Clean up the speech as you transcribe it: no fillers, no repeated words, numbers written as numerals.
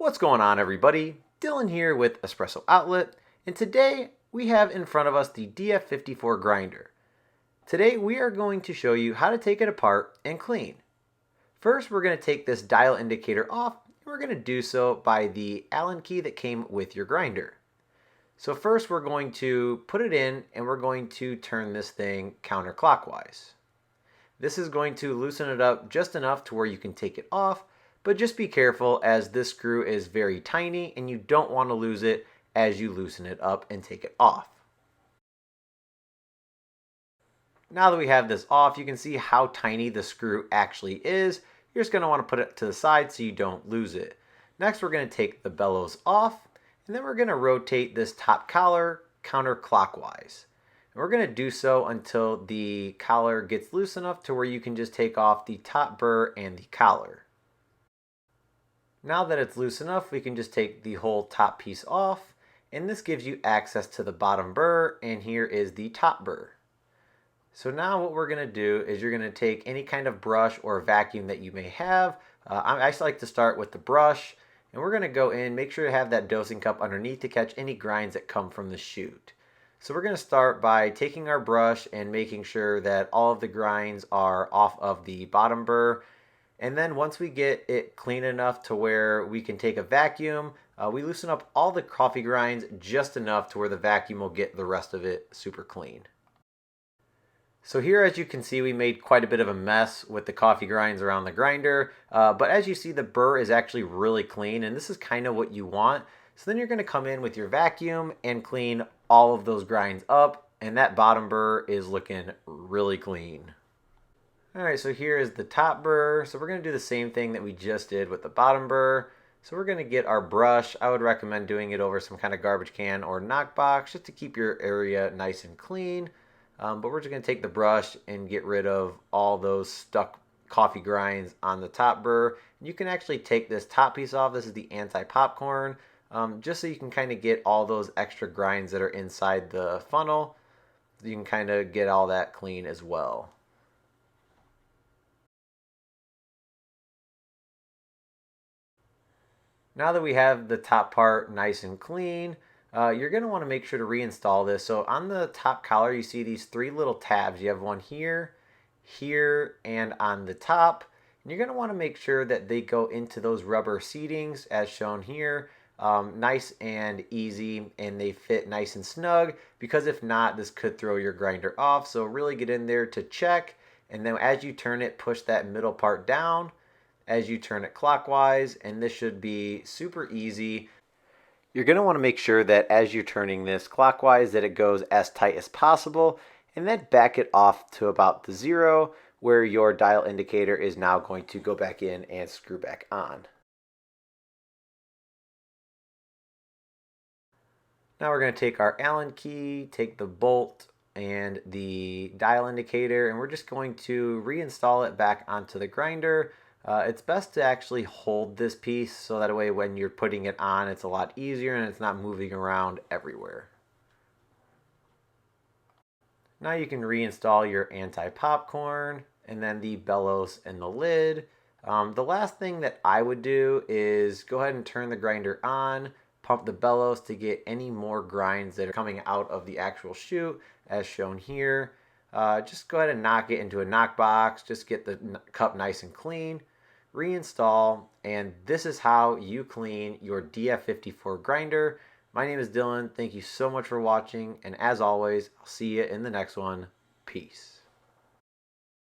What's going on, everybody? Dylan here with Espresso Outlet, and today we have in front of us the DF54 grinder. Today we are going to show you how to take it apart and clean. First, we're going to take this dial indicator off, and we're going to do so by the Allen key that came with your grinder. So first we're going to put it in, and we're going to turn this thing counterclockwise. This is going to loosen it up just enough to where you can take it off, but just be careful as this screw is very tiny and you don't want to lose it as you loosen it up and take it off. Now that we have this off, you can see how tiny the screw actually is. You're just going to want to put it to the side so you don't lose it. Next, we're going to take the bellows off, and then we're going to rotate this top collar counterclockwise. And we're going to do so until the collar gets loose enough to where you can just take off the top burr and the collar. Now that it's loose enough, we can just take the whole top piece off, and this gives you access to the bottom burr, and here is the top burr. So now what we're going to do is you're going to take any kind of brush or vacuum that you may have. I like to start with the brush, and we're going to go in, make sure to have that dosing cup underneath to catch any grinds that come from the chute. So we're going to start by taking our brush and making sure that all of the grinds are off of the bottom burr. And then once we get it clean enough to where we can take a vacuum, we loosen up all the coffee grinds just enough to where the vacuum will get the rest of it super clean. So here, as you can see, we made quite a bit of a mess with the coffee grinds around the grinder. But as you see, the burr is actually really clean, and this is kind of what you want. So then you're going to come in with your vacuum and clean all of those grinds up, and that bottom burr is looking really clean. Alright, so here is the top burr. So we're going to do the same thing that we just did with the bottom burr. So we're going to get our brush. I would recommend doing it over some kind of garbage can or knock box just to keep your area nice and clean. But we're just going to take the brush and get rid of all those stuck coffee grinds on the top burr. You can actually take this top piece off. This is the anti-popcorn. Just so you can kind of get all those extra grinds that are inside the funnel. You can kind of get all that clean as well. Now that we have the top part nice and clean, you're going to want to make sure to reinstall this. So on the top collar, you see these three little tabs. You have one here, here, and on the top. And you're going to want to make sure that they go into those rubber seatings as shown here. Nice and easy, and they fit nice and snug, because if not, this could throw your grinder off. So really get in there to check, and then as you turn it, push that middle part down as you turn it clockwise, and this should be super easy. You're going to want to make sure that as you're turning this clockwise that it goes as tight as possible, and then back it off to about the 0 where your dial indicator is now going to go back in and screw back on. Now we're going to take our Allen key, take the bolt and the dial indicator, and we're just going to reinstall it back onto the grinder. It's best to actually hold this piece so that way when you're putting it on it's a lot easier and it's not moving around everywhere. Now you can reinstall your anti-popcorn and then the bellows and the lid. The last thing that I would do is go ahead and turn the grinder on, pump the bellows to get any more grinds that are coming out of the actual chute as shown here. Just go ahead and knock it into a knock box, just get the cup nice and clean, reinstall, and this is how you clean your DF54 grinder. My name is Dylan. Thank you so much for watching, and as always, I'll see you in the next one. Peace.